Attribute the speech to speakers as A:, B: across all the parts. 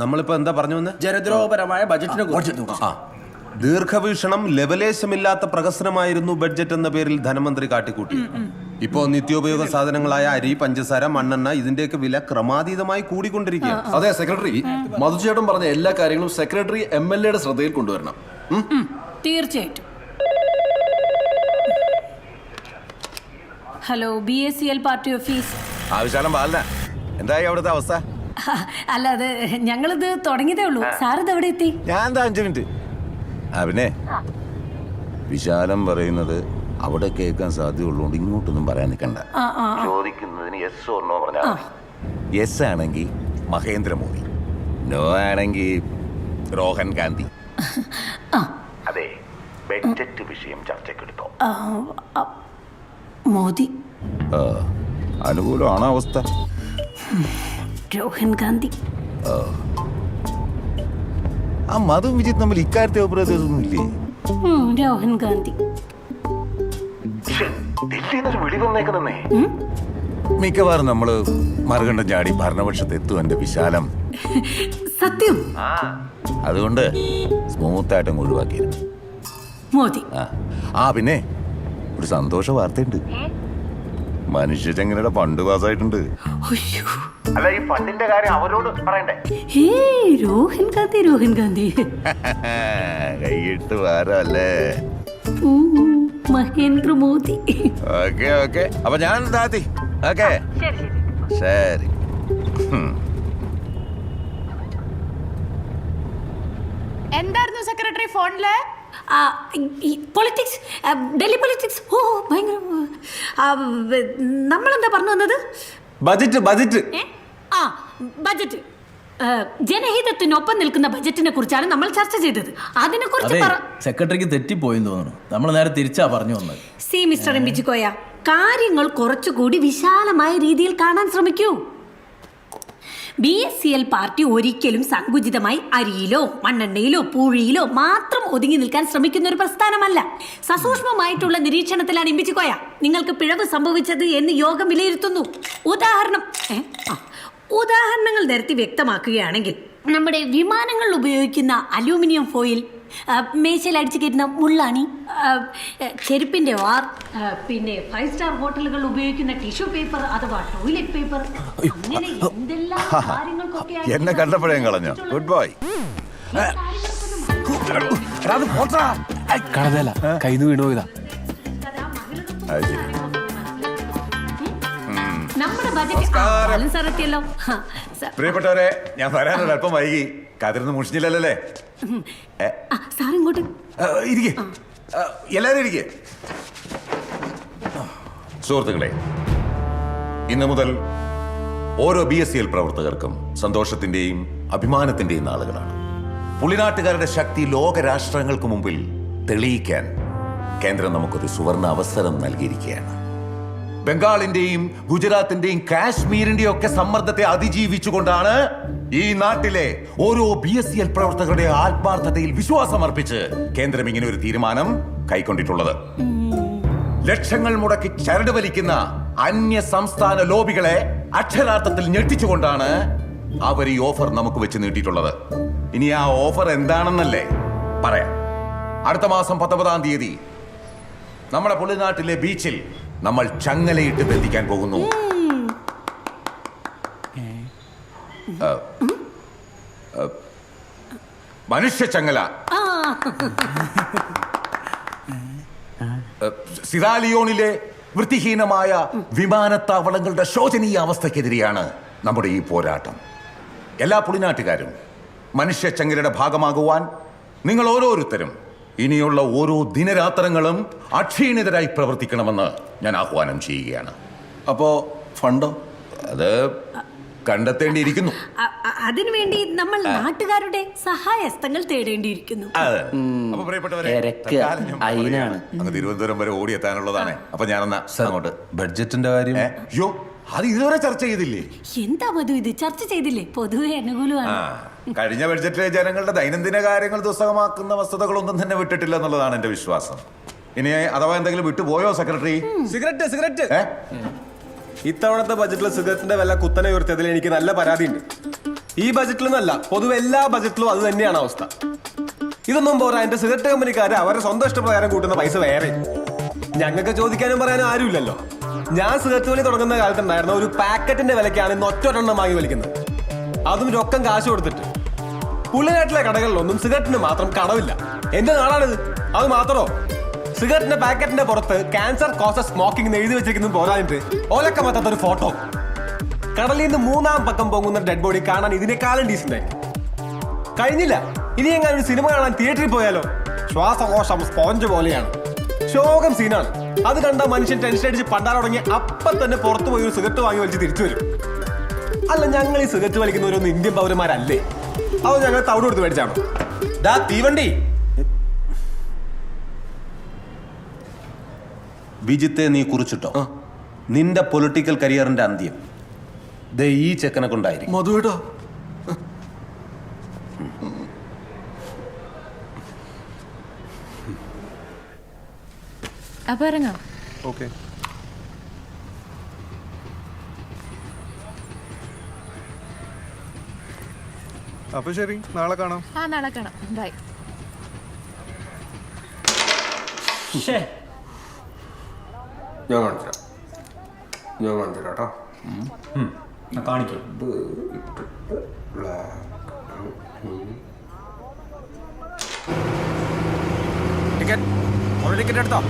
A: നമ്മളിപ്പോ എന്താ പറഞ്ഞു വന്ന്?
B: ജനദ്രോഹപരമായ ബജറ്റിനെ കുറിച്ച്.
A: ദീർഘവീക്ഷണം ലെവലേശമില്ലാത്ത പ്രഹസനമായിരുന്നു ബഡ്ജറ്റ് എന്ന പേരിൽ ധനമന്ത്രി കാട്ടിക്കൂട്ടി. ഇപ്പോ നിത്യോപയോഗ സാധനങ്ങളായ അരി, പഞ്ചസാര, മണ്ണെണ്ണ ഇതിന്റെയൊക്കെ വില ക്രമാതീതമായി കൂടിക്കൊണ്ടിരിക്കുകയാണ്.
C: അതെ സെക്രട്ടറി, മധുചേട്ടൻ പറഞ്ഞ എല്ലാ കാര്യങ്ങളും സെക്രട്ടറി MLA ശ്രദ്ധയിൽ കൊണ്ടുവരണം.
D: തീർച്ചയായിട്ടും. Hello, BACL party office.
E: ആവശ്യം പാലിന എന്തായി അവിടുത്തെ അവസ്ഥ?
D: അല്ല, അത് ഞങ്ങളിത് തുടങ്ങിയതേ ഉള്ളൂ. സാറിത് എവിടെ എത്തി?
E: ഞാൻ എന്താ 5 മിനിറ്റ്. പിന്നെ വിശാലം പറയുന്നത് അവിടെ കേൾക്കാൻ സാധ്യതയുള്ളതുകൊണ്ട് ഇങ്ങോട്ടൊന്നും പറയാൻ നിൽക്കണ്ട. ചോദിക്കുന്നതിന് യെസ് ഓർ നോ പറഞ്ഞാൽ യെസ് ആണെങ്കിൽ മഹേന്ദ്രമോദി, നോ ആണെങ്കിൽ രോഹൻ ഗാന്ധി. അതെ, ബഡ്ജറ്റ് വിഷയം ചർച്ചയ്ക്കെടുത്തോ?
D: മോദി.
E: അനുകൂലമാണ് അവസ്ഥ.
D: രോഹൻ ഗാന്ധി.
E: ആ മധു വിജിത്ത് തമ്മിൽ ഇക്കാര്യത്തെ അഭിപ്രായമൊന്നും ഇല്ലേ?
D: രോഹൻ ഗാന്ധി.
E: മിക്കവാറും നമ്മള് മറുകണ്ഠം ചാടി ഭരണപക്ഷത്ത് എത്തും എന്റെ വിശാലം.
D: സത്യം.
E: അതുകൊണ്ട് സ്മൂത്തായിട്ടും ഒഴിവാക്കിയിരുന്നു
D: മോദി.
E: പിന്നെ ഒരു സന്തോഷ വാർത്തയുണ്ട്. മനുഷ്യചങ്ങലയുടെ ഫണ്ട് പാസ്സായിട്ടുണ്ട്. അല്ല, ഈ ഫണ്ടിന്റെ കാര്യം അവരോട് പറയണ്ടേ?
D: രോഹൻ ഗാന്ധി, രോഹൻ ഗാന്ധി
E: കൈയിട്ട് വാരല്ലേ
D: മഹേന്ദ്ര മോദി.
E: ഓക്കെ ഓക്കെ, അപ്പൊ ഞാൻ താത്തി. ഓക്കെ ശരി.
F: എന്തായിരുന്നു സെക്രട്ടറി ഫോണില്?
D: Politics, Delhi politics. ഓ ഭയങ്കര. നമ്മളെന്താ പറഞ്ഞു വന്നത്?
A: Budget budget
D: budget. ജനഹിതത്തിനൊപ്പം നിൽക്കുന്ന ബജറ്റിനെ കുറിച്ചാണ് നമ്മൾ ചർച്ച ചെയ്തത്. അതിനെ കുറിച്ച്
B: സെക്രട്ടറിക്ക് തെറ്റിപ്പോയെന്ന് തോന്നുന്നു. നമ്മൾ നേരെ തിരിച്ചാ പറഞ്ഞു വന്നത്.
D: സി മിസ്റ്റർ എംബിച്ചിക്കോയ, കാര്യങ്ങൾ കുറച്ചുകൂടി വിശാലമായ രീതിയിൽ കാണാൻ ശ്രമിക്കൂ. BACL പാർട്ടി ഒരിക്കലും സങ്കുചിതമായി അരിയിലോ മണ്ണെണ്ണയിലോ പൂഴിയിലോ മാത്രം ഒതുങ്ങി നിൽക്കാൻ ശ്രമിക്കുന്ന ഒരു പ്രസ്ഥാനമല്ല. സസൂക്ഷ്മമായിട്ടുള്ള നിരീക്ഷണത്തിലാണ് ഇമ്പിച്ചിക്കോയ നിങ്ങൾക്ക് പിഴവ് സംഭവിച്ചത് എന്ന് യോഗം വിലയിരുത്തുന്നു. ഉദാഹരണങ്ങൾ നിരത്തി വ്യക്തമാക്കുകയാണെങ്കിൽ, നമ്മുടെ വിമാനങ്ങളിൽ ഉപയോഗിക്കുന്ന അലൂമിനിയം ഫോയിൽ, മേശയിൽ അടിച്ചു കയറ്റുന്ന മുള്ളാണി, ചെരുപ്പിന്റെ വാർ, പിന്നെ 5 സ്റ്റാർ ഹോട്ടലുകൾ ഉപയോഗിക്കുന്ന ടിഷ്യൂ പേപ്പർ അഥവാ ടോയ്ലറ്റ് പേപ്പർ, അങ്ങനെ എന്തെല്ലാം കാര്യങ്ങൾക്കൊക്കെ
E: എന്നെ കണ്ടപ്പോഴേ കളഞ്ഞോ. Good boy.
B: കൈന്ന് വീണുപോയതാ.
D: നമ്മുടെ ബജറ്റ്.
E: പ്രിയപ്പെട്ടവരെ, ഞാൻ വരാനൊരു അല്പം വൈകി. കാത്തിരുന്ന് മുഷിഞ്ഞില്ലല്ലേ?
D: സാർ ഇങ്ങോട്ട്
E: ഇരിക്കെ, എല്ലാവരും ഇരിക്കെ. സുഹൃത്തുക്കളെ, ഇന്നു മുതൽ ഓരോ BACL പ്രവർത്തകർക്കും സന്തോഷത്തിന്റെയും അഭിമാനത്തിന്റെയും നാളുകളാണ്. പുള്ളിനാട്ടുകാരുടെ ശക്തി ലോകരാഷ്ട്രങ്ങൾക്ക് മുമ്പിൽ തെളിയിക്കാൻ കേന്ദ്രം നമുക്കൊരു സുവർണ അവസരം നൽകിയിരിക്കുകയാണ്. ബംഗാളിന്റെയും ഗുജറാത്തിന്റെയും കാശ്മീരിന്റെയും ഒക്കെ സമ്മർദ്ദത്തെ അതിജീവിച്ചുകൊണ്ടാണ് ഈ നാട്ടിലെ ഓരോ BACL പ്രവർത്തകരുടെ ആത്മാർത്ഥതയിൽ വിശ്വാസമർപ്പിച്ച് കേന്ദ്രം ഇങ്ങനെ ഒരു തീരുമാനം കൈക്കൊണ്ടിട്ടുള്ളത്. ലക്ഷങ്ങൾ മുടക്കി ചരട് വലിക്കുന്ന അന്യ സംസ്ഥാന ലോബികളെ അക്ഷരാർത്ഥത്തിൽ ഞെട്ടിച്ചുകൊണ്ടാണ് അവർ ഈ ഓഫർ നമുക്ക് വെച്ച് നീട്ടിയിട്ടുള്ളത്. ഇനി ആ ഓഫർ എന്താണെന്നല്ലേ പറയാം. അടുത്ത മാസം 19-ാം തീയതി നമ്മുടെ പുള്ളിനാട്ടിലെ ബീച്ചിൽ നമ്മൾ ചങ്ങലയിട്ട് ബന്ധിക്കാൻ പോകുന്നു. മനുഷ്യ ചങ്ങല. സിറാലിയോണിലെ വൃത്തിഹീനമായ വിമാനത്താവളങ്ങളുടെ ശോചനീയ അവസ്ഥക്കെതിരെയാണ് നമ്മുടെ ഈ പോരാട്ടം. എല്ലാ പുളിനാട്ടുകാരും മനുഷ്യ ചങ്ങലയുടെ ഭാഗമാകുവാൻ നിങ്ങൾ ഓരോരുത്തരും ഇനിയുള്ള ഓരോ ദിനരാത്രങ്ങളും അക്ഷീണിതരായി പ്രവർത്തിക്കണമെന്ന് ഞാൻ ആഹ്വാനം ചെയ്യുകയാണ്.
C: അപ്പോ ഫണ്ടോ?
E: അത് കണ്ടെത്തേണ്ടിയിരിക്കുന്നു.
D: അതിനുവേണ്ടി നമ്മൾ നാട്ടുകാരുടെ സഹായഹസ്തങ്ങൾ തേടേണ്ടിയിരിക്കുന്നു.
E: അപ്പൊ പ്രിയപ്പെട്ടവരെ, അങ്ങ് തിരുവനന്തപുരം വരെ ഓടിയെത്താനുള്ളതാണ്. അപ്പൊ ഞാനെന്നാ അങ്ങോട്ട്.
A: ബഡ്ജറ്റിന്റെ കാര്യം
E: അത് ഇതുവരെ ചർച്ച ചെയ്തില്ലേ?
D: എന്താ മധു, ഇത് ചർച്ച ചെയ്തില്ലേ? പൊതുവെ അനുകൂലമാണ്.
E: കഴിഞ്ഞ ബഡ്ജറ്റിലെ ജനങ്ങളുടെ ദൈനംദിന കാര്യങ്ങൾ ദുസ്സഹമാക്കുന്ന വസ്തുതകളൊന്നും തന്നെ വിട്ടിട്ടില്ല എന്നുള്ളതാണ് എന്റെ വിശ്വാസം. ഇനി അഥവാ എന്തെങ്കിലും വിട്ടുപോയോ സെക്രട്ടറി?
A: സിഗരറ്റ് ഇത്തവണത്തെ ബജറ്റിലെ സിഗരറ്റിന്റെ വില കുത്തനെ ഉയർത്തിയതിൽ എനിക്ക് നല്ല പരാതിയുണ്ട്.
G: ഈ ബജറ്റിലൊന്നല്ല, പൊതുവെ എല്ലാ ബജറ്റിലും അത് തന്നെയാണ് അവസ്ഥ. ഇതൊന്നും പോരാ, എന്റെ സിഗരറ്റ് കമ്പനിക്കാര് അവരുടെ സ്വന്തം ഇഷ്ടപ്രകാരം കൂട്ടുന്ന പൈസ വേറെ. ഞങ്ങൾക്ക് ചോദിക്കാനും പറയാനും ആരുമില്ലല്ലോ. ഞാൻ സിഗരറ്റ് വലി തുടങ്ങുന്ന കാലത്തുണ്ടായിരുന്ന ഒരു പാക്കറ്റിന്റെ വിലക്കാണ് ഇന്ന് ഒറ്റൊരെണ്ണം വാങ്ങി വലിക്കുന്നത്, അതും രൊക്കം കാശ് കൊടുത്തിട്ട്. പുള്ളിനാട്ടിലെ കടകളിലൊന്നും സിഗരറ്റിന് മാത്രം കടവില്ല. എന്റെ നാടാണിത്. അത് മാത്രമോ, സിഗരറ്റിന്റെ പാക്കറ്റിന്റെ പുറത്ത് ക്യാൻസർ കോസസ് സ്മോക്കിംഗ് എഴുതി വെച്ചിരിക്കുന്നത് പോരാഞ്ഞിട്ട് ഓലക്ക മത്താത്തൊരു ഫോട്ടോ. കടലിൽ നിന്ന് 3-ാം പക്കം പൊങ്ങുന്ന ഡെഡ് ബോഡി കാണാൻ ഇതിനേക്കാളും ഡീസന്റ് ആയി കഴിഞ്ഞില്ല. ഇനി എങ്ങനെ ഒരു സിനിമ കാണാൻ തിയേറ്ററിൽ പോയാലോ, ശ്വാസകോശം സ്പോഞ്ച് പോലെയാണ്. ശോകം സീനാണ്. അത് കണ്ട മനുഷ്യൻ ടെൻഷൻ അടിച്ച് പണ്ടാൻ തുടങ്ങി അപ്പം തന്നെ പുറത്തു പോയി ഒരു സിഗരറ്റ് വാങ്ങി വലിച്ച് തിരിച്ചു വരും. അല്ല, ഞങ്ങൾ ഈ സിഗരറ്റ് വലിക്കുന്നവരൊന്നും ഇന്ത്യൻ പൗരന്മാരല്ലേ? അത് ഞങ്ങൾ തവിട് കൊടുത്ത് മേടിച്ചാണോ?
A: ദാ തീവണ്ടി. വിജിത്തെ നീ കുറിച്ചിട്ടോ, നിന്റെ പൊളിറ്റിക്കൽ കരിയറിന്റെ അന്ത്യം ദേ ഈ ചെക്കനെ കൊണ്ടായിരിക്കും.
C: മധുവേട്ടാ,
F: അപ്പൊ ഇറങ്ങാം.
C: ഓക്കെ.
H: അപ്പൊ ശരി, നാളെ കാണാം.
F: ആ, നാളെ കാണാം. ബൈ.
C: ഞാൻ കാണിച്ചു കേട്ടോ.
B: കാണിക്കും.
G: ടിക്കറ്റ് എടുത്തോ?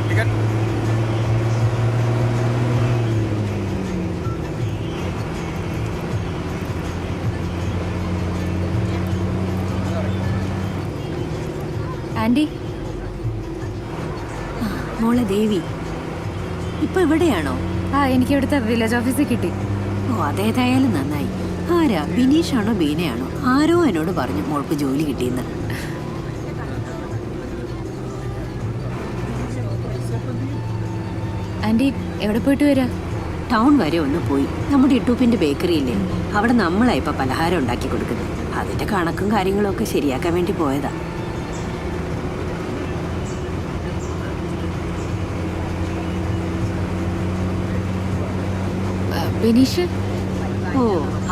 G: ടിക്കറ്റ്
F: ആന്റി,
D: മോളെ ദേവി ഇപ്പൊ ഇവിടെയാണോ?
F: ആ, എനിക്ക് ഇവിടുത്തെ വില്ലേജ് ഓഫീസിൽ കിട്ടി.
D: ഓ, അതേതായാലും നന്നായി. ആരാ, ബിനീഷാണോ ബീനയാണോ? ആരോ എന്നോട് പറഞ്ഞു മോൾക്ക് ജോലി കിട്ടിയെന്ന്.
F: ആന്റി, എവിടെ പോയിട്ട് വരാ?
D: ടൗൺ വരെ ഒന്ന് പോയി. നമ്മുടെ ഇട്ടൂപ്പിന്റെ ബേക്കറി ഇല്ലേ, അവിടെ നമ്മളാ ഇപ്പൊ പലഹാരം ഉണ്ടാക്കി കൊടുക്കുന്നത്. അതിന്റെ കണക്കും കാര്യങ്ങളും ഒക്കെ ശരിയാക്കാൻ വേണ്ടി പോയതാ.
F: ബിനീഷ്?
D: ഓ,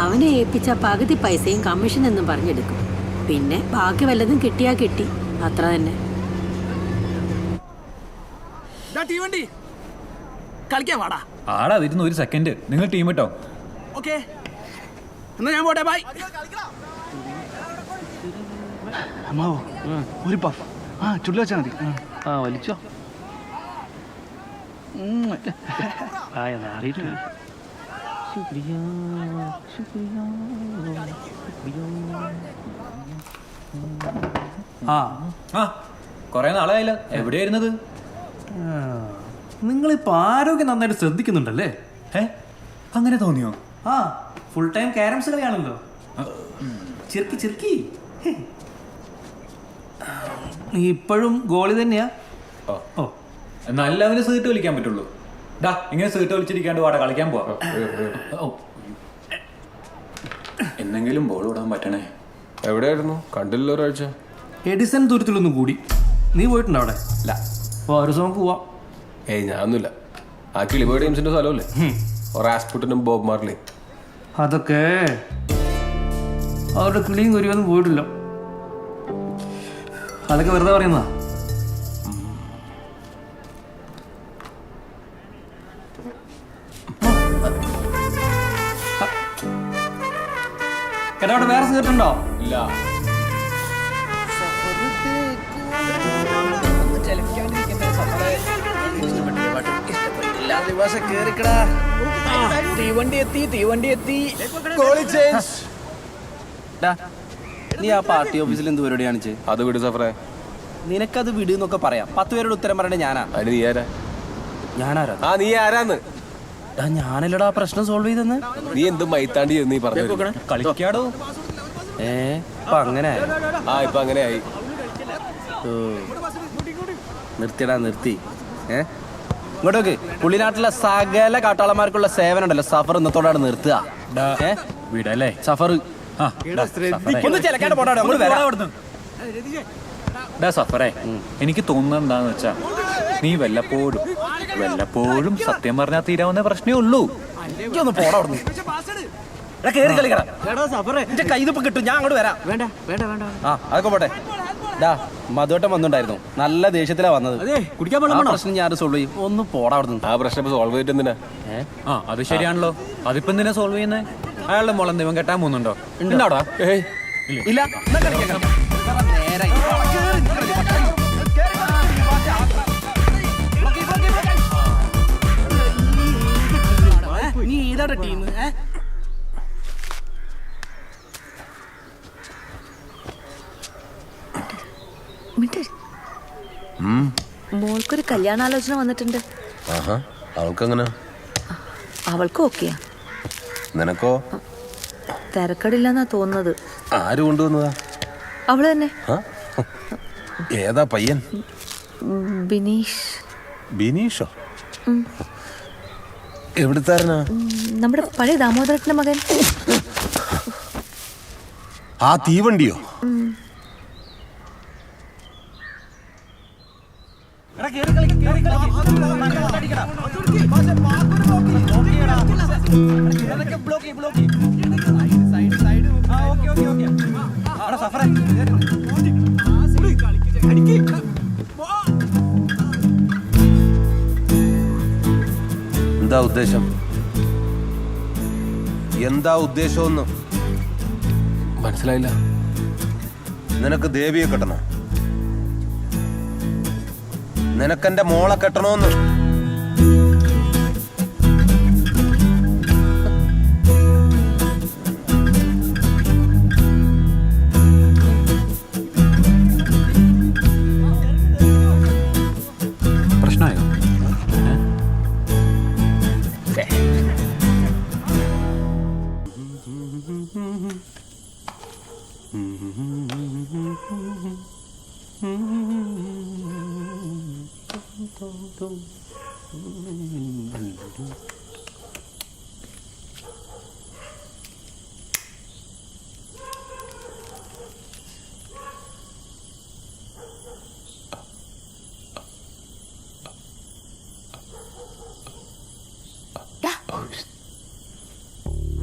D: അവനെ ഏൽപ്പിച്ച പകുതി പൈസയും കമ്മീഷൻ എന്നും പറഞ്ഞെടുക്കും. പിന്നെ ബാക്കി വല്ലതും കിട്ടിയാ കിട്ടി, അത്ര തന്നെ.
B: തീവണ്ടി കളിക്കാൻ വാടാ. ആടാ വരുന്ന ഒരു സെക്കൻഡ്. നിങ്ങൾ ടീം ഇട്ടോ? ഓക്കെ, എന്നാ ഞാൻ പോട്ടെ. ബൈ.
H: അമ്മാവോ, ഒരു പഫ്. ചുള്ളി വെച്ചാൽ മതി. വലിച്ചോ. അറിയിട്ടില്ല.
B: കൊറേ നാളായില്ല. എവിടെയായിരുന്നത്?
I: നിങ്ങളിപ്പോ ആരോഗ്യം നന്നായിട്ട് ശ്രദ്ധിക്കുന്നുണ്ടല്ലേ?
B: അങ്ങനെ തോന്നിയോ?
I: ഫുൾ ടൈം ക്യാരംസ് കളിയാണല്ലോ. ചിർക്കി ചിർക്കി. നീ ഇപ്പോഴും ഗോളി തന്നെയാ?
B: ഓ, എന്നാലും അവന് സീറ്റ് വലിക്കാൻ പറ്റുള്ളൂ. ഡാ, ഇങ്ങനെ സീറ്റ് വലിച്ചിരിക്കാണ്ട് വാട കളിക്കാൻ പോവാ. എന്നെങ്കിലും ബോൾ വിടാൻ പറ്റണേ.
C: എവിടെയായിരുന്നു? കണ്ടില്ല ഒരാഴ്ച.
I: എഡിസൺ ദൂരത്തിലൊന്നും കൂടി. നീ പോയിട്ടുണ്ടോ അവിടെ?
C: ഇല്ല.
I: ഒരു ദിവസം പോവാം.
C: ഏയ്, ഞാനൊന്നുമില്ല. ആ കിളിബോയ് ടീംസിന്റെ സ്ഥലമല്ലേ, റാസ്പുട്ടിനും ബോബ് മാർലി.
I: അതൊക്കെ അവരുടെ കിളിയും കുരുവൊന്നും പോയിട്ടില്ല. അതൊക്കെ വെറുതെ പറയുന്നതാ. കേട്ടോ, അവിടെ വേറെ സിഗരറ്റ് ഉണ്ടോ?
C: ഇല്ല.
G: നീ ആ പാർട്ടി ഓഫീസിൽ എന്ത് പരിപാടി കാണിച്ച്?
C: അത് വിട് സഫറേ.
G: നിനക്കത് വിട് എന്നൊക്കെ പറയാം. 10 പേരുടെ ഉത്തരം പറയണേ ഞാനാ.
C: അതിന് നീ ആരാ?
G: ഞാനാരാ?
C: നീ ആരാന്ന്?
G: ഞാനല്ലടാ പ്രശ്നം സോൾവ് ചെയ്തെന്ന്.
C: നീ എന്ത് മൈത്താണ്ടി നീ പറഞ്ഞു?
B: കളിക്കാടോ.
G: ഇപ്പൊ അങ്ങനെ
C: ഇപ്പൊ അങ്ങനെ ആയി.
G: നിർത്തിയടാ, നിർത്തി. ഇങ്ങോട്ടേക്ക്. പുള്ളിനാട്ടിലെ സകല കാട്ടാളന്മാർക്കുള്ള സേവനം ഉണ്ടല്ലോ, സഫർ ഇന്നത്തോടാണ് നിർത്തുക.
B: വിടല്ലേ
G: സഫർ ഒന്ന് ചിലക്കാണ്ട് പോടാ.
B: സഫറേ, എനിക്ക് തോന്നുന്നത് എന്താന്ന് വെച്ചാ, നീ വല്ലപ്പോഴും സത്യം പറഞ്ഞാൽ തീരാവുന്ന പ്രശ്നമേ ഉള്ളൂ.
G: എനിക്കൊന്ന് പോടാ.
I: കേറി കളിക്കണം. കൈതിപ്പോ കിട്ടും, ഞാൻ അങ്ങോട്ട് വരാം.
B: വേണ്ട വേണ്ട വേണ്ട.
I: ആ അതൊക്കെ പോട്ടെ. മധുവട്ടം വന്നിട്ടുണ്ടായിരുന്നു, നല്ല ദേഷ്യത്തിലാ വന്നത്.
B: അതെ, കുടിക്കാൻ
I: ആ പ്രശ്നം ഞാൻ സോൾവ് ചെയ്യും. ഒന്ന് പോടാ അവിടെ നിന്ന്.
G: ആ പ്രശ്നം ഇപ്പൊ സോൾവ് ചെയ്തിട്ട് എന്തിനാ?
B: ആ അത് ശരിയാണല്ലോ. അതിപ്പോ എന്തിനാ സോൾവ് ചെയ്യുന്നത്? അയാളുടെ മോളെ ദൈവം കെട്ടാൻ പോകുന്നുണ്ടോ?
I: ഉണ്ടാടാ? ഇല്ല. എന്നാ കളിക്കാം. നേരെ
B: നീ ഏതാ ടീം?
F: മോൾക്കൊരു കല്യാണാലോചന വന്നിട്ടുണ്ട്.
A: അവൾക്കെങ്ങനെ?
F: അവൾക്കും ഓക്കെയാ.
A: നിനക്കോ?
F: തിരക്കടില്ലെന്നാ തോന്നുന്നത്.
A: ആര് കൊണ്ടുവന്നതാ?
F: അവള് തന്നെ.
A: ഏതാ പയ്യൻ?
F: ബിനീഷ്.
A: ബിനീഷോ? എവിടുത്താരനാ?
F: നമ്മുടെ പഴയ ദാമോദരന്റെ മകൻ.
A: ആ തീവണ്ടിയോ? എന്താ ഉദ്ദേശം? എന്താ ഉദ്ദേശമെന്ന്
G: മനസ്സിലായില്ല.
A: നിനക്ക് ദേവിയെ കെട്ടണോ? നിനക്കെന്റെ മോളെ കെട്ടണോന്ന്?
B: പ്രശ്നമായോ?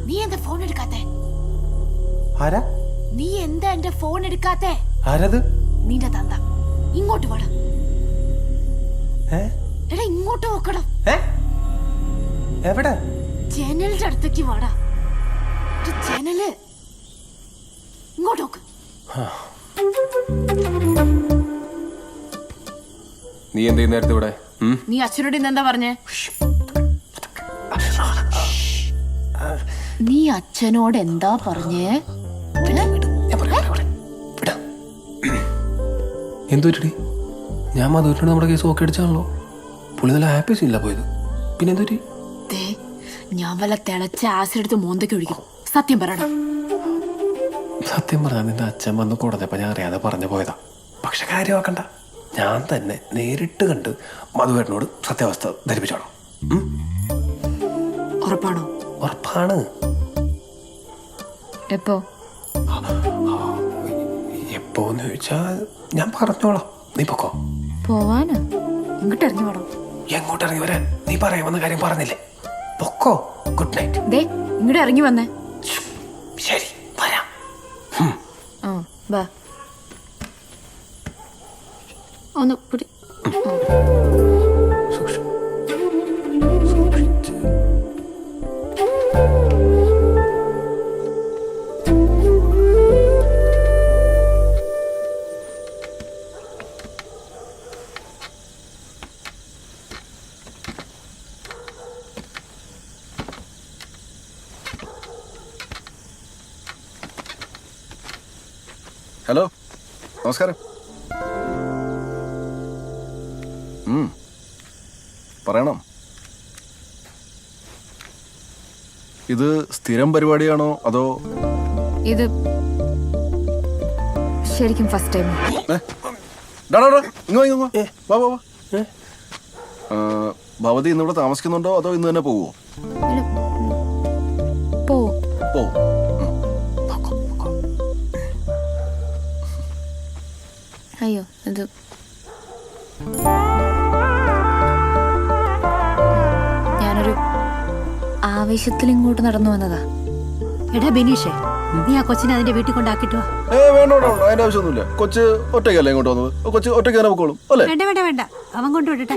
D: നീ എന്താ ഫോൺ എടുക്കാത്തെ?
A: ആരാ?
D: നീ എന്താ എന്റെ ഫോൺ എടുക്കാത്തെ?
A: ആരത്?
D: നിന്റെ തന്ത. ഇങ്ങോട്ട് വാടാ. എടാ ഇങ്ങോട്ട് നോക്കടാ.
A: എവിടെ?
D: ജനലിന്റെ അടുത്തേക്ക് വാടാ. ജനല് ഇങ്ങോട്ട് നോക്ക്.
G: നീ എന്ത് നേരത്തെ ഇവിടെ?
D: നീ അച്ഛനോട് ഇന്ന് എന്താ പറഞ്ഞേ? നീ അച്ഛനോട് എന്താ പറഞ്ഞേ?
G: എന്തുപറ്റി? ഞാൻ മധുവിനോട് നമ്മുടെ കേസ് ഓക്കെ അടിച്ചാണല്ലോ. പുള്ളി നല്ല ഹാപ്പി സീനില്ല പോയത്. പിന്നെ എന്തുപറ്റി?
D: ഞാൻ വല്ല തിളച്ച ആസിഡ് എടുത്ത് മോന്തയ്ക്ക് ഒഴിക്കും. സത്യം പറയണം.
G: സത്യം പറഞ്ഞാൽ നിന്റെ അച്ഛൻ വന്ന് കൊടുത്തപ്പോ ഞാൻ അറിയാതെ പറഞ്ഞു പോയതാ. പക്ഷെ കാര്യമാക്കണ്ട, ഞാൻ തന്നെ നേരിട്ട് കണ്ട് മധുവേട്ടനോട് സത്യാവസ്ഥ ധരിപ്പിച്ചോളാം.
D: ഉറപ്പാണോ?
G: ഉറപ്പാണ്.
F: എപ്പോ?
G: എപ്പോന്ന് ചോദിച്ചാൽ ഞാൻ പറഞ്ഞോളാം. നീ പൊക്കോ.
F: പോവാനോ?
D: ഇങ്ങോട്ട് ഇറങ്ങി വേണം.
G: എങ്ങോട്ട് ഇറങ്ങി വരാൻ? നീ പറയാമെന്ന കാര്യം പറഞ്ഞില്ലേ? പൊക്കോ. Good night.
D: ദേ ഇങ്ങോട്ട് ഇറങ്ങി വന്നേ.
G: ശരി, വരാം.
D: വാ. ഒന്ന് പിടി.
C: ഹലോ, നമസ്കാരം. പറയണം. ഇത് സ്ഥിരം പരിപാടിയാണോ അതോ?
F: ഇത് ശരിക്കും ഫസ്റ്റ് ടൈം.
C: ഭവതി ഇന്നിവിടെ താമസിക്കുന്നുണ്ടോ അതോ ഇന്ന് തന്നെ പോവോ?
F: പോ. അയ്യോ, ഇത് ഞാനൊരു ആവേശത്തിൽ ഇങ്ങോട്ട് നടന്നു വന്നതാ.
D: എടാ ബിനീഷേ, നീ ആ കൊച്ചിനെ അതിന്റെ വീട്ടിൽ കൊണ്ടാക്കിട്ടോ?
C: വേണ്ട അതിന്റെ ആവശ്യമൊന്നുമില്ല. കൊച്ച് ഒറ്റയ്ക്കല്ലേ ഇങ്ങോട്ട് വന്നത്? കൊച്ച് ഒറ്റയ്ക്ക് തന്നെ പൊക്കോളും അല്ലേ?
D: വേണ്ട വേണ്ട വേണ്ട, അവൻ കൊണ്ടുവിടട്ടെ.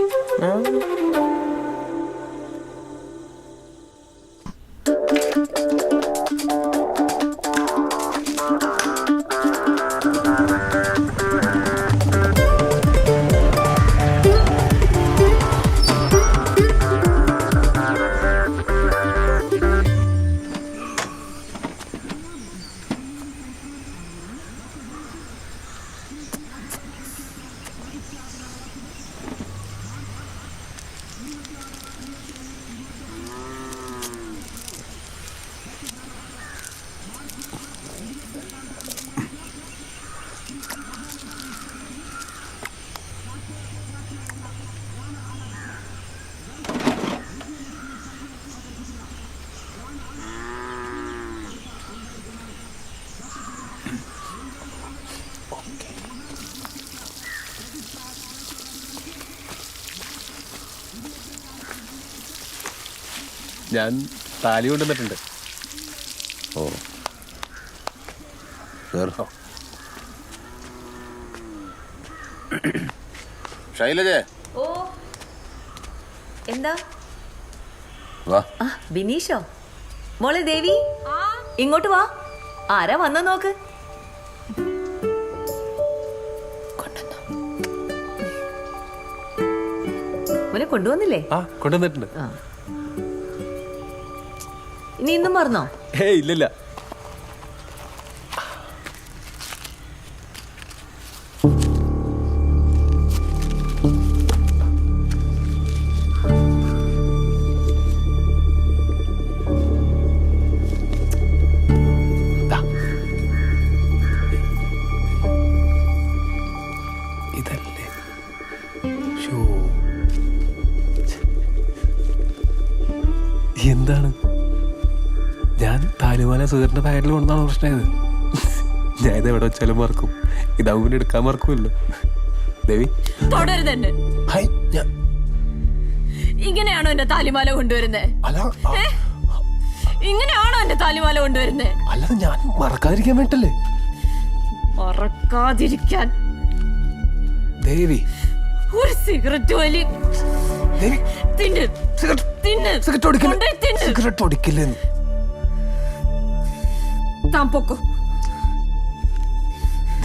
G: ഞാൻ താലി കൊണ്ടുവന്നിട്ടുണ്ട്.
A: ഓ കേറോ. ശൈലജേ,
J: ഓ എന്താ?
A: വാ.
J: ബിനീഷോ? മോളെ ദേവി, ഇങ്ങോട്ട് വാ. ആരാ വന്ന നോക്ക്. മോനെ കൊണ്ടുവന്നില്ലേ?
G: കൊണ്ടുവന്നിട്ടുണ്ട്.
J: ഇനി ഇന്നും മറന്നോ?
G: ഇല്ലില്ല. ഇതല്ലേ എന്താണ്? ഞാൻ താലിമാല സുഹൃത്തിന്റെ പാക്കറ്റിൽ കൊണ്ടാണ് പ്രശ്നമായത്. ഞാൻ ഇത് എവിടെ വെച്ചാലും മറക്കും. ഇതാവുമ്പോൾ എടുക്കാൻ മറക്കുമല്ലോ. ദേവി
J: തുടരുന്നുണ്ട്. ഇങ്ങനെയാണോ എന്റെ താലിമാല കൊണ്ടുവരുന്നത്? ഇങ്ങനെയാണോ എന്റെ താലിമാല കൊണ്ടുവരുന്നത്?
G: അല്ലാതെ ഞാൻ മറക്കാതിരിക്കാൻ വേണ്ടല്ലേ.
J: മറക്കാതിരിക്കാൻ
G: ദേവി
J: ഒരു സിഗരറ്റ് വലി. തിന്ന് തിന്ന്
G: സിഗരറ്റ് ഒടിക്കില്ലെന്ന്.
J: താൻ പൊക്കോ.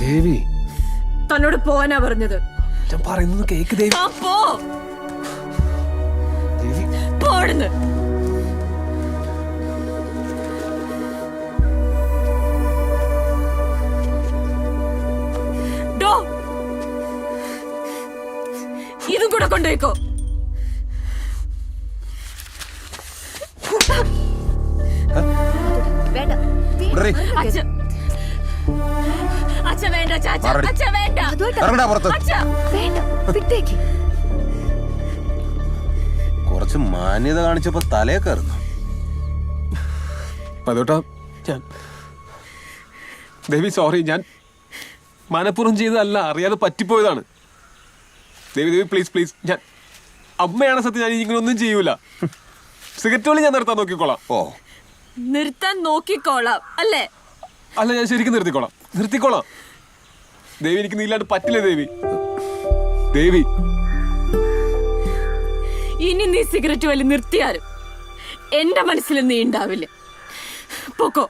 G: ദേവി
J: തന്നോട് പോവാനാ പറഞ്ഞത്.
G: ഞാൻ പറയുന്നത് കേക്ക് ദേവി.
J: പോ പോടുന്നു. ഇതും കൂടെ കൊണ്ടുപോയിക്കോ. വേണ്ട അച്ഛ വേണ്ട ചാച്ച, അച്ഛ വേണ്ട വിട്ടേക്ക്.
A: കുറച്ച് മാന്യത കാണിച്ചപ്പോ തലേ കയറുന്നു.
G: അതോട്ടാ ഞാൻ ദേവി സോറി. ഞാൻ മനഃപൂർവ്വം ചെയ്തതല്ല, അറിയാതെ പറ്റിപ്പോയതാണ്. ദേവി ദേവി പ്ലീസ് പ്ലീസ്. ഞാൻ അമ്മയാണ് സത്യം. ഞാൻ ഇങ്ങനെ ഒന്നും ചെയ്യൂല. സിഗരറ്റ് വലി ഞാൻ നിർത്താൻ നോക്കിക്കോളാം.
A: ഓ
J: നിർത്താൻ നോക്കിക്കോളാം അല്ലേ?
G: അല്ല, ഞാൻ ശരിക്കും നിർത്തിക്കോളാം. ദേവി എനിക്ക് നീലാണ്ട് പറ്റില്ല ദേവി. ദേവി
J: ഇനി നീ സിഗരറ്റ് വലി നിർത്തിയാലും എന്റെ മനസ്സിൽ നീ ഉണ്ടാവില്ല. പൊക്കോ.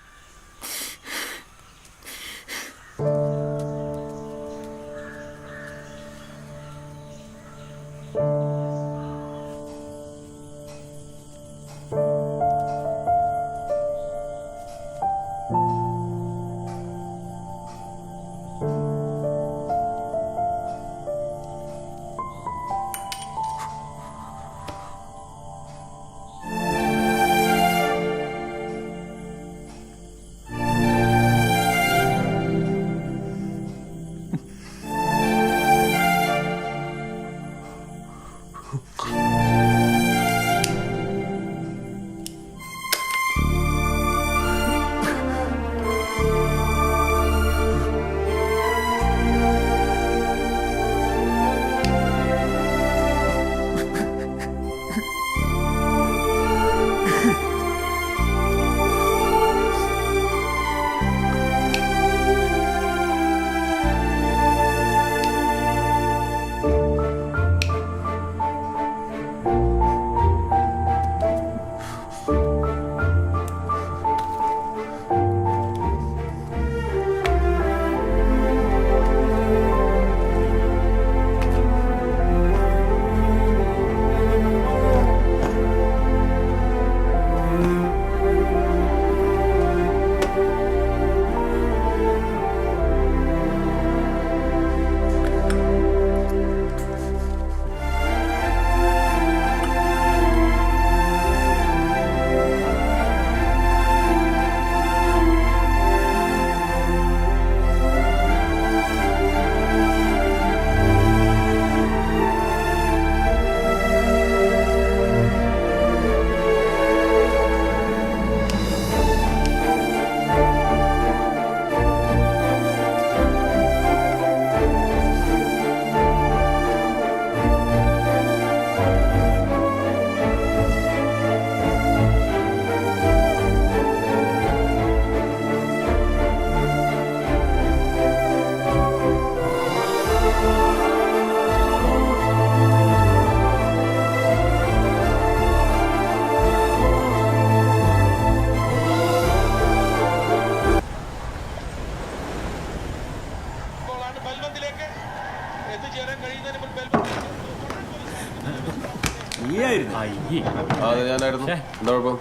G: അതെ ഞാനായിരുന്നു. എന്താ കുഴപ്പം?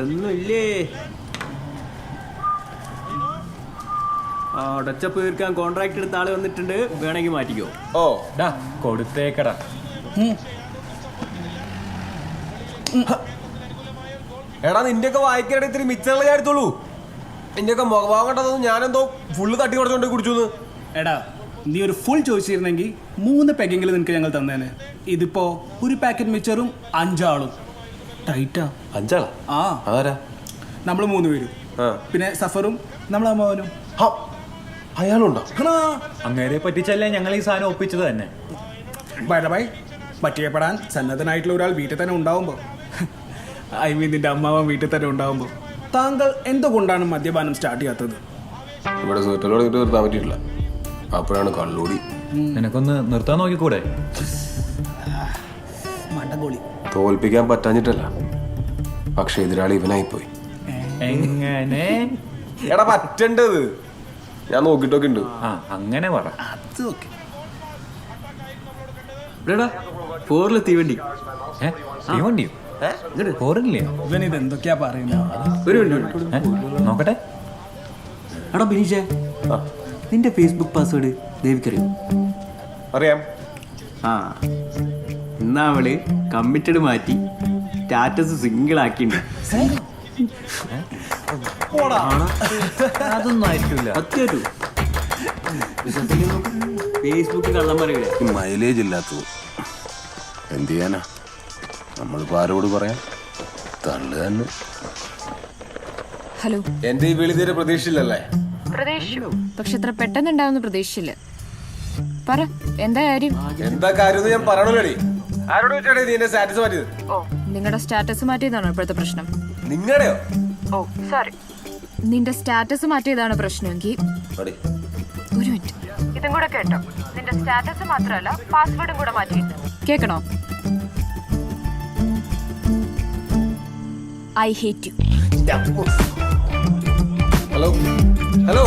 I: ഒന്നുമില്ലേ, അടച്ചപ്പ് തീർക്കാൻ കോൺട്രാക്ട് എടുത്ത ആള് വന്നിട്ടുണ്ട്, വേണമെങ്കിൽ മാറ്റിക്കോ.
G: ഓ
B: കൊടുത്തേക്കടാ.
G: എടാ നിന്റെയൊക്കെ വായിക്കാനായിട്ട് ഇത്തിരി മിച്ചമുള്ള ഞാൻ എടുത്തോളൂ. നിന്റെയൊക്കെ മുഖഭാവം കണ്ടതൊന്നും ഞാനെന്തോ ഫുള്ള് തട്ടി കുറച്ചുകൊണ്ട് കുടിച്ചു.
B: എടാ നീ ഒരു ഫുൾ ചോദിച്ചിരുന്നെങ്കിൽ 3 പാക്കെങ്കിലും നിനക്ക് ഞങ്ങൾ തന്നേനെ. ഇതിപ്പോ ഒരു പാക്കറ്റ് മിച്ചറും 5 ആളും. ടൈറ്റാ.
G: 5 ആളാ?
B: ആ
G: അതാരാ?
B: നമ്മൾ 3 പേരും, പിന്നെ സഫറും നമ്മളെ അമ്മാവനും.
G: അയാളുണ്ടോ?
B: അങ്ങേരെ പറ്റിച്ചല്ലേ ഞങ്ങൾ ഈ സാധനം ഒപ്പിച്ചത് തന്നെ. ബൈ പറ്റിയപ്പെടാൻ സന്നദ്ധനായിട്ടുള്ള ഒരാൾ വീട്ടിൽ തന്നെ ഉണ്ടാവുമ്പോൾ, ഐ മീൻ നിന്റെ അമ്മാവൻ വീട്ടിൽ തന്നെ ഉണ്ടാവുമ്പോൾ, താങ്കൾ എന്തുകൊണ്ടാണ് മദ്യപാനം സ്റ്റാർട്ട് ചെയ്യാത്തത്?
G: ഇവിടെ സീറ്റിലോട് നിർത്താൻ പറ്റിയിട്ടില്ല, അപ്പോഴാണ് കള്ളൂടി.
B: നിനക്കൊന്ന് നിർത്താൻ നോക്കിക്കൂടെ?
H: മണ്ടകോളി.
G: തോൽപ്പിക്കാൻ പറ്റാഞ്ഞിട്ടല്ല, പക്ഷെ എതിരാളി ഇവനായിപ്പോയി.
B: എങ്ങനെ?
G: എടാ പറ്റേണ്ടത് ഞാൻ നോക്കിട്ടൊക്കെ ഉണ്ട്.
B: അങ്ങനെ പറ.
H: അത് ഓക്കെ.
I: ഫോറില് തീവണ്ടി.
B: തീവണ്ടിയോ? പോറില്ലേ?
H: ഇവനിത് എന്തൊക്കെയാ പറയുന്നത്?
I: ഒരു മിനിറ്റ്
B: നോക്കട്ടെ.
I: എടാ ബിനീഷേ, നിന്റെ ഫേസ്ബുക്ക് പാസ്വേഡ് ദേവിക്കറിയോ?
G: അറിയാം.
I: ആ എന്നാ അവള് കമ്മിറ്റഡ് മാറ്റി സ്റ്റാറ്റസ് സിംഗിൾ ആക്കിണ്ട്.
B: അതൊന്നും ആയിരിക്കില്ല.
I: ഫേസ്ബുക്ക് കള്ളം പറയൂലേ.
A: മൈലേജ് ഇല്ലാത്തത് എന്ത് ചെയ്യാനാ, നമ്മളിപ്പോ ആരോട് പറയാം, തള്ളു തന്നെ.
F: ഹലോ.
G: എന്റെ ഈ വിളി തീരെ പ്രതീക്ഷയില്ലല്ലേ?
F: പ്രതീക്ഷിച്ചു, പക്ഷെ ഇത്ര പെട്ടെന്ന് ഉണ്ടാവുന്ന പ്രതീക്ഷിച്ചില്ല. പറ, എന്താ കാര്യം?
G: എന്താ കാര്യം ഞാൻ പറയണല്ലോടി. ആരോട് വെച്ചാണ് നീ എന്റെ സ്റ്റാറ്റസ് മാറ്റിയത്?
F: ഓ, നിങ്ങളുടെ സ്റ്റാറ്റസ് മാറ്റിയതാണോ ഇപ്പോഴത്തെ പ്രശ്നം?
G: നിങ്ങളുടെയോ?
F: ഓ സോറി, നിന്റെ സ്റ്റാറ്റസ് മാറ്റിയതാണ് പ്രശ്നമെങ്കിൽ ഒരു മിനിറ്റ് ഇതും കൂടെ കേട്ടോ. നിന്റെ സ്റ്റാറ്റസ് മാത്രമല്ല പാസ്വേഡും കൂടെ മാറ്റിയിട്ട് കേൾക്കണോ? I hate you.
G: Hello hello.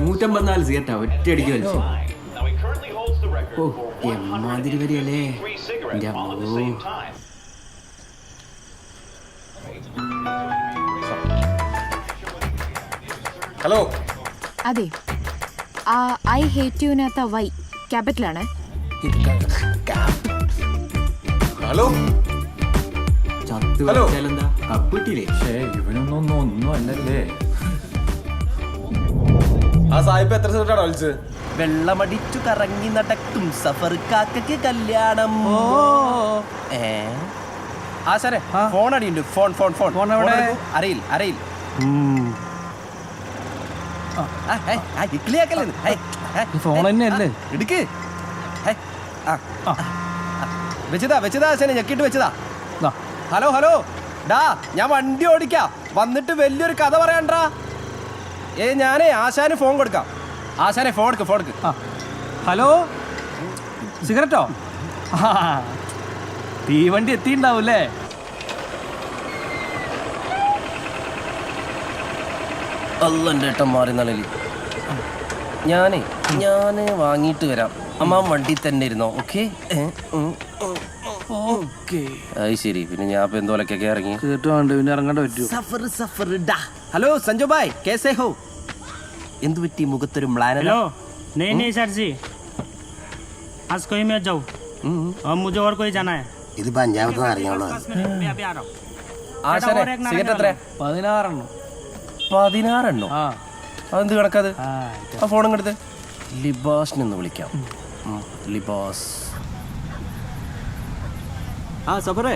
I: നൂറ്റമ്പത്തിനാല് സിഗരറ്റാ ഒറ്റയടിക്ക് വലിച്ചു. ഓ എമ്മാതിരി വരികയല്ലേ എൻ്റെ അമ്മോ.
G: ഹലോ.
F: അതെ, ആ ഐ ഹേറ്റ് യുവിനകത്ത വൈ ക്യാപിറ്റലാണ്.
G: ഹലോ
I: ചത്ത്
G: ഹലോ.
I: വെച്ചാലെന്താ കപ്പിട്ടില്ലേ?
B: ഒന്നും അല്ലല്ലേ.
G: ആ സായിപ്പ് എത്ര സിഗരറ്റാണ് വലിച്ചത്?
I: വെള്ളമടിച്ചു കറങ്ങി നടക്കും സഫർക്കാക്കയ്ക്ക് കല്യാണം. ആ സാറേ, ഫോൺ അടിയുണ്ട്. ഫോൺ ഫോൺ ഫോൺ ഫോൺ അറിയില്ല അറിയില്ല.
H: ഫോൺ തന്നെയല്ലേ?
I: എടുക്ക്. വെച്ചതാ വെച്ചതാ ആശാനെ, ഞെക്കിട്ട് വെച്ചതാ. ഹലോ ഹലോ ഡാ, ഞാൻ വണ്ടി ഓടിക്കാം, വന്നിട്ട് വലിയൊരു കഥ പറയാണ്ടാ. ഞാനേ ആശാന് ഫോൺ കൊടുക്കാം. ആശാനെ ഫോൺ എടുക്ക്, ഫോൺ എടുക്ക്.
H: ഹലോ, സിഗരറ്റോ? തീവണ്ടി എത്തിണ്ടാവൂല്ലേ?
I: അല്ലെൻ്റെ ഏട്ടൻ മാറി നളി. ഞാനേ വാങ്ങിയിട്ട് വരാം. അമ്മ വണ്ടി തന്നെ ഇരുന്നോ? Okay
H: okay.
I: അത് ശരി. പിന്നെ ഞാൻ ഇപ്പൊ എന്തോലൊക്കെ ഇറങ്ങി.
H: പിന്നെ ഇറങ്ങേണ്ട പറ്റുമോ?
I: സഫർ സഫർ ഡാ. ഹലോ സഞ്ജു ഭായ്, കേസേ ഹോ? എന്ത് പറ്റി മുഖത്തൊരു മ്ലാന?
K: हेलो, नहीं सर जी, आज कोई मैं जाऊँ और मुझे और कोई जाना है.
A: ഇത് പഞ്ചായത്ത് അറിയാമല്ലോ.
K: मैं अभी आ रहा हूँ.
I: ആശാനെ സിഗരറ്റ് എത്ര?
H: 16
I: 16
H: ആ
I: അതെന്ത് കണക്കത്?
H: ആ
I: ആ ഫോണും എടുത്ത് ലിബാസിനൊന്ന് വിളിക്കാം. ലിബാസ്. ആ സഫറേ,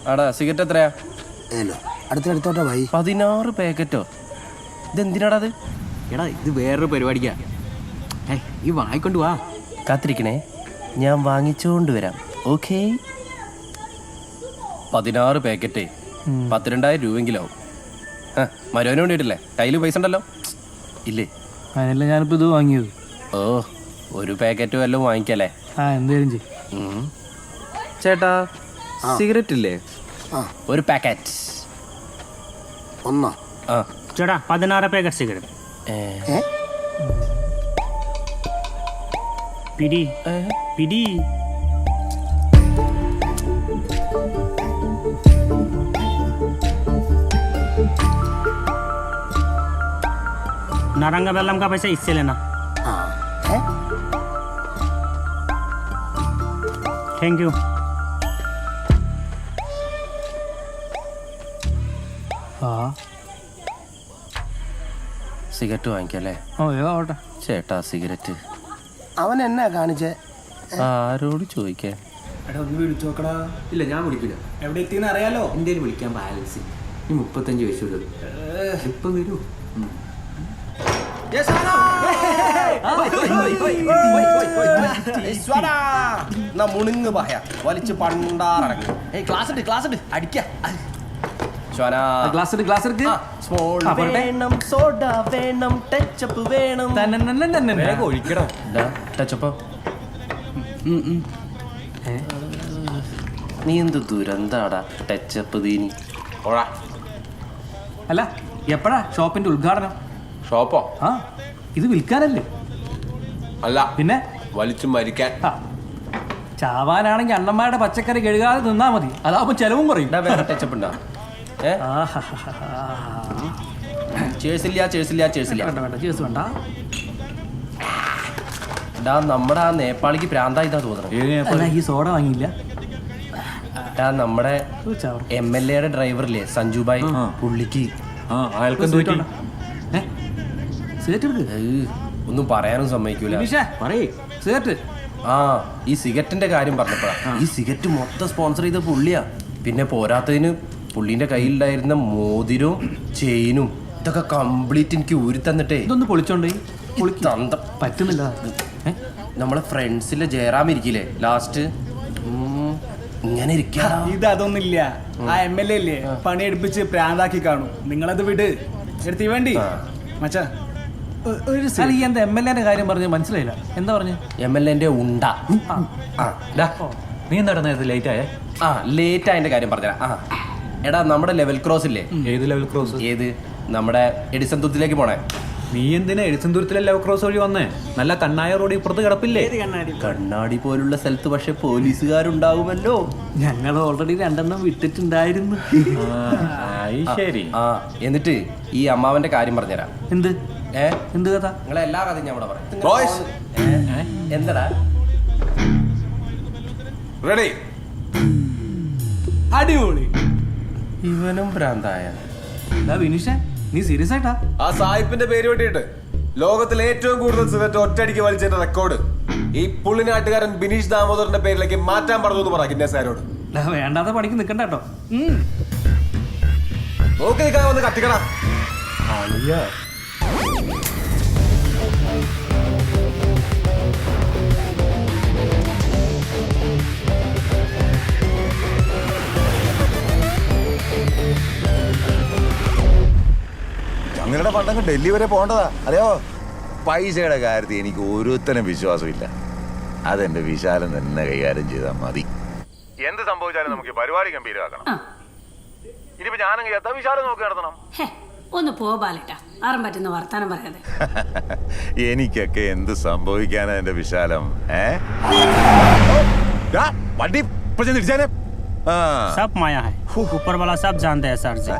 I: ആടാ സിഗരറ്റ് എത്രയാ?
A: അടുത്തടുത്തോട്ടോ ഭായി.
I: 16 പാക്കറ്റോ? ഇതെന്തിനാടാ അത്? എടാ ഇത് വേറൊരു പരിപാടിക്കാ. ഈ വാങ്ങിക്കൊണ്ട് വാ. കാത്തിരിക്കണേ, ഞാൻ വാങ്ങിച്ചോണ്ട് വരാം. ഓക്കെ. 16 പാക്കറ്റ് 12,000 രൂപയെങ്കിലാവും. മരുവന് വേണ്ടിയിട്ടില്ലേ? കയ്യിൽ പൈസ ഉണ്ടല്ലോ ഇല്ലേ?
H: അതിനല്ല ഞാനിപ്പോ ഇത് വാങ്ങിയത്.
I: ഓ, ഒരു പാക്കറ്റ് വല്ലതും വാങ്ങിക്കല്ലേ?
H: ആ എന്തേലും ചെയ്യും.
I: ചേട്ടാ സിഗരറ്റ് ഇല്ലേ? ഒരു പാക്കറ്റ്.
A: ഒന്നോ?
I: ആ
K: चढ़ा 16 packet cigarette. PD PD नारंगा Belum का पैसा इससे लेना। Thank you.
I: സിഗരറ്റ് വാങ്ങിക്കല്ലേ? ചേട്ടാ സിഗരറ്റ്. അവൻ എന്നാ കാണിച്ചേ? ആരോട് ചോദിക്കാൻ?
B: എടാ ഒന്ന് വിളിച്ചു നോക്കടാ.
G: ഇല്ല, ഞാൻ വിളിക്കില്ല.
B: എവിടെ എത്തിയെന്ന് അറിയാലോ.
G: എൻ്റെ വിളിക്കാൻ ബാലൻസ് ഈ 35 വയസ്സുള്ളത് ഇപ്പം വരൂ.
I: മുണിങ് പായ വലിച്ച് പണ്ടാറടങ്ങി. ക്ലാസ് ഉണ്ട് അടിക്ക.
G: ഗ്ലാസ് എടുക്ക്.
I: സ്മോൾ വേണം, സോഡ വേണം, ടച്ചപ്പ് വേണം.
G: വേഗം ഒഴിക്കടാ.
I: ടച്ചപ്പ്. നീ എന്ത് ദുരന്താടാ ടച്ചപ്പ് തീനി.
G: അല്ല, എപ്പോഴാ ഷോപ്പിന്റെ ഉദ്ഘാടനം?
C: ഷോപ്പോ?
G: ആ, ഇത് വിൽക്കാനല്ലേ?
C: അല്ല,
G: പിന്നെ
C: വലിച്ചു മരിക്കാൻ.
G: ചാവാനാണെങ്കിൽ അണ്ണന്മാരുടെ പച്ചക്കറി കഴുകാതെ നിന്നാ മതി. അതാവുമ്പോ ചെലവും കുറയും.
I: വേറെ ടച്ചപ്പ് ഉണ്ടോ? ചേഴ്സില്ല.
G: ചേഴ്സ് വേണ്ട.
I: നമ്മുടെ ആ നേപ്പാളിക്ക് പ്രാന്തായിട്ടാ തോന്നണം.
G: ഈ സോഡ വാങ്ങിയില്ല.
I: നമ്മുടെ MLA യുടെ ഡ്രൈവറില്ലേ സഞ്ജുബായി, പുള്ളിക്ക് ഒന്നും പറയാനും സമ്മതിക്കൂല. ആ, ഈ സിഗരറ്റിന്റെ കാര്യം പറഞ്ഞപ്പോഴാ. ഈ സിഗരറ്റ് മൊത്തം സ്പോൺസർ ചെയ്ത പുള്ളിയാ. പിന്നെ പോരാത്തതിന് പുള്ളിന്റെ കയ്യിലുണ്ടായിരുന്ന മോതിരവും ചെയിനും ഇതൊക്കെ കംപ്ലീറ്റ് എനിക്ക് ഊരി തന്നിട്ടേ.
G: ഇതൊന്ന് പൊളിച്ചോണ്ടേ.
I: പറ്റുന്നില്ല. നമ്മളെ ഫ്രണ്ട്സിലെ ജയറാം ഇരിക്കില്ലേ ലാസ്റ്റ്, ഇങ്ങനെ ഇരിക്കാ.
B: ഇതൊന്നുമില്ല. ആ MLA ഇല്ലേ പണിയെടുപ്പിച്ച് പ്രാന്താക്കി കാണും. നിങ്ങളത് വിട്. എടുത്തി വേണ്ടി മച്ചാ
G: ഈ എന്താ MLA കാര്യം പറഞ്ഞ മനസ്സിലായില്ല. എന്താ പറഞ്ഞു?
I: MLA ഉണ്ട.
G: നീ എന്താ നേരത്തെ ലേറ്റ് ആയേ?
I: ലേറ്റ് ആയതിന്റെ കാര്യം പറഞ്ഞാ. എടാ നമ്മുടെ ലെവൽ ക്രോസ് ഇല്ലേ?
G: ഏത് ലെവൽ ക്രോസ്?
I: ഏത് നമ്മുടെ എഡിസൺ തുത്തിലേക്ക് പോണേ.
G: നീ എന്തിനാ എഡിസൺ ദൂരത്തിലെ ലെവൽ ക്രോസ് വഴി വന്നേ? നല്ല കണ്ണായ റോഡ് ഇപ്പുറത്ത് കിടപ്പില്ലേ?
I: കണ്ണാടി പോലുള്ള സ്ഥലത്ത് പക്ഷെ പോലീസുകാരുണ്ടാവുമല്ലോ.
G: ഞങ്ങൾ ഓൾറെഡി 2 വിട്ടിട്ടുണ്ടായിരുന്നു. ശരി.
I: എന്നിട്ട് ഈ അമ്മാവന്റെ കാര്യം പറഞ്ഞുതരാം.
G: എന്ത് കഥ?
I: നിങ്ങളെ എല്ലാ കഥയും ഞാൻ ഇവിടെ പറയാം. എന്താടാ?
E: റെഡി?
B: അടിപൊളി.
I: ഇവനും ഭ്രാന്തായ.
G: വിനീഷ, നീ സീരിയസ് ആയിട്ടാ?
C: ആ സായിപ്പിന്റെ പേര് വേണ്ടിയിട്ട് ലോകത്തിൽ ഏറ്റവും കൂടുതൽ സിഗരറ്റ് ഒറ്റയടിക്ക് വലിച്ചതിന്റെ റെക്കോർഡ് ഈ പുള്ളിനാട്ടുകാരൻ ബിനീഷ് ദാമോദറിന്റെ പേരിലേക്ക് മാറ്റാൻ പറഞ്ഞു എന്ന് പറ ഗിന്നേസാരോട്.
G: വേണ്ടാത്ത പണിക്ക് നിക്കണ്ട കേട്ടോ.
C: നോക്കി നിൽക്കാൻ വന്ന് കത്തിക്കടാ.
E: ഞങ്ങളുടെ പണ്ടങ്ങ് ഡൽഹി വരെ പോകേണ്ടതാ അറിയോ. പൈസയുടെ കാര്യത്തിൽ എനിക്ക് ഒരുത്തരം വിശ്വാസമില്ല. അതെന്റെ വിശാലം തന്നെ കൈകാര്യം ചെയ്താൽ മതി. എന്ത് സംഭവിച്ചാലും നമുക്ക് പരിപാടി ഗംഭീരമാക്കണം. ഇനിയിപ്പോ ഞാനെങ്കിൽ എത്താ വിശാലം നോക്കി നടത്തണം.
D: ഒന്ന് പോകാലട്ടാ, ആറും പറ്റുന്ന വർത്താനം പറയാതെ.
E: എനിക്കൊക്കെ എന്ത് സംഭവിക്കാനാ എന്റെ വിശാലം? വണ്ടി തിരിച്ചാനെ.
K: सब माया है, ऊपर वाला सब जानते हैं सर जी।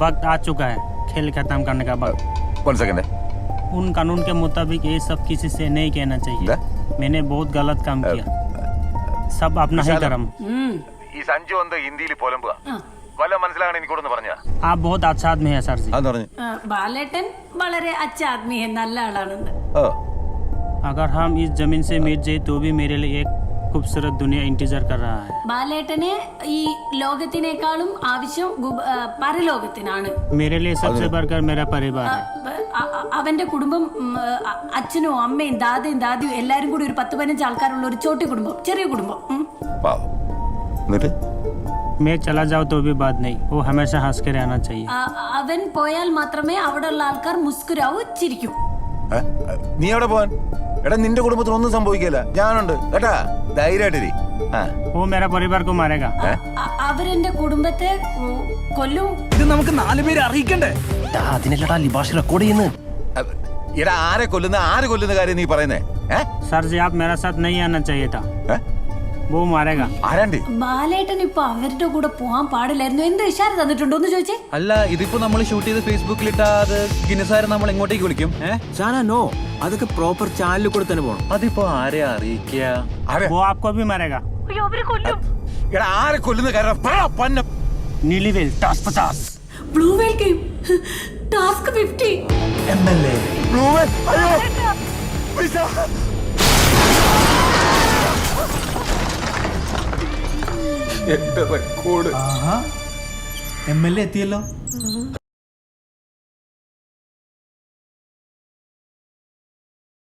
K: वक्त आ चुका है खेल खत्म करने का वक्त।
E: 1 सेकंड.
K: उन कानून के मुताबिक ये सब किसी से नहीं कहना चाहिए। मैंने बहुत गलत काम किया। सब अपना ही कर्म।
E: ഈ സഞ്ജു എന്താ ഹിന്ദിയിൽ പോലമ്പുക വല്ല മനസ്സിലാകണം എനിക്കൂടൊന്ന് പറഞ്ഞാ.
K: आप बहुत अच्छा आदमी है सर जी।
D: ബാലേട്ടൻ വളരെ അച്ഛ ആദ്മി നല്ല ആളാണെന്ന്.
K: अगर हम इस जमीन से मिट जाए तो भी मेरे लिए एक खूबसूरत दुनिया इंतजार कर रहा है।
D: ബാലേട്ടന് ഈ ലോകത്തിനേക്കാളും ആവശ്യം പരലോകത്തിനാണ്.
K: मेरे लिए सबसे बढ़कर मेरा परिवार है।
D: അവന്റെ കുടുംബം അച്ഛനും അമ്മയും ദാദയും ദാദിയും എല്ലാരും കൂടി ഒരു 10-15 ആൾക്കാരുള്ള ഒരു ചോട്ടി കുടുംബം, ചെറിയ കുടുംബം.
K: मैं चला जाऊँ तो भी बात नहीं, वो हमेशा हंस के रहना चाहिए।
D: അവൻ പോയാൽ മാത്രമേ അവിടെയുള്ള ആൾക്കാർ മുസ്കുരാവൂ, ചിരിക്കൂ.
E: നീ എവിടെ പോവാൻ? എടാ നിന്റെ കുടുംബത്തിന് ഒന്നും സംഭവിക്കില്ല, ഞാനുണ്ട് കേട്ടാ, ധൈര്യമായിട്ടിരി.
K: वो मेरा परिवार को मारेगा।
D: അവരെന്റെ കുടുംബത്തെ കൊല്ലും.
B: ഇത് നമുക്ക് 4 പേരെ അറിയിക്കണ്ടേ?
I: അതിനല്ലടാ ലിബാഷ് റെക്കോർഡ് ചെയ്യുന്നത്.
E: എടാ ആരെ കൊല്ലുന്ന കാര്യം നീ പറയുന്നേ?
K: सर जी आप मेरा साथ नहीं आना चाहिए था, वो मारेगा.
E: ആരാണ്ട്?
D: ബാലേട്ടൻ ഇപ്പൊ അവരുടെ കൂടെ പോകാൻ പാടില്ലായിരുന്നു. എന്ത് ഇഷാര തന്നിട്ടുണ്ടോ എന്ന് ചോദിച്ചേ.
H: അല്ല ഇതിപ്പോ നമ്മൾ ഷൂട്ട് ചെയ്ത് ഫേസ്ബുക്കിലിട്ടാ അത് ഗിന്നസാരെ നമ്മൾ എങ്ങോട്ടേക്ക് വിളിക്കും?
I: നോ, അതൊക്കെ പ്രോപ്പർ ചാനലിൽ കൂടെ തന്നെ പോകണം.
H: അതിപ്പോ ആരെ അറിയിക്കുക?
K: वो आपको भी मारेगा.
E: എടാ ആരെ കൊല്ലുന്ന കാര്യം
K: नीली well task 50.
D: Blue whale game task 50.
H: MLA
C: എന്റെ റെക്കോർഡ്
H: MLA എത്തിയല്ലോ.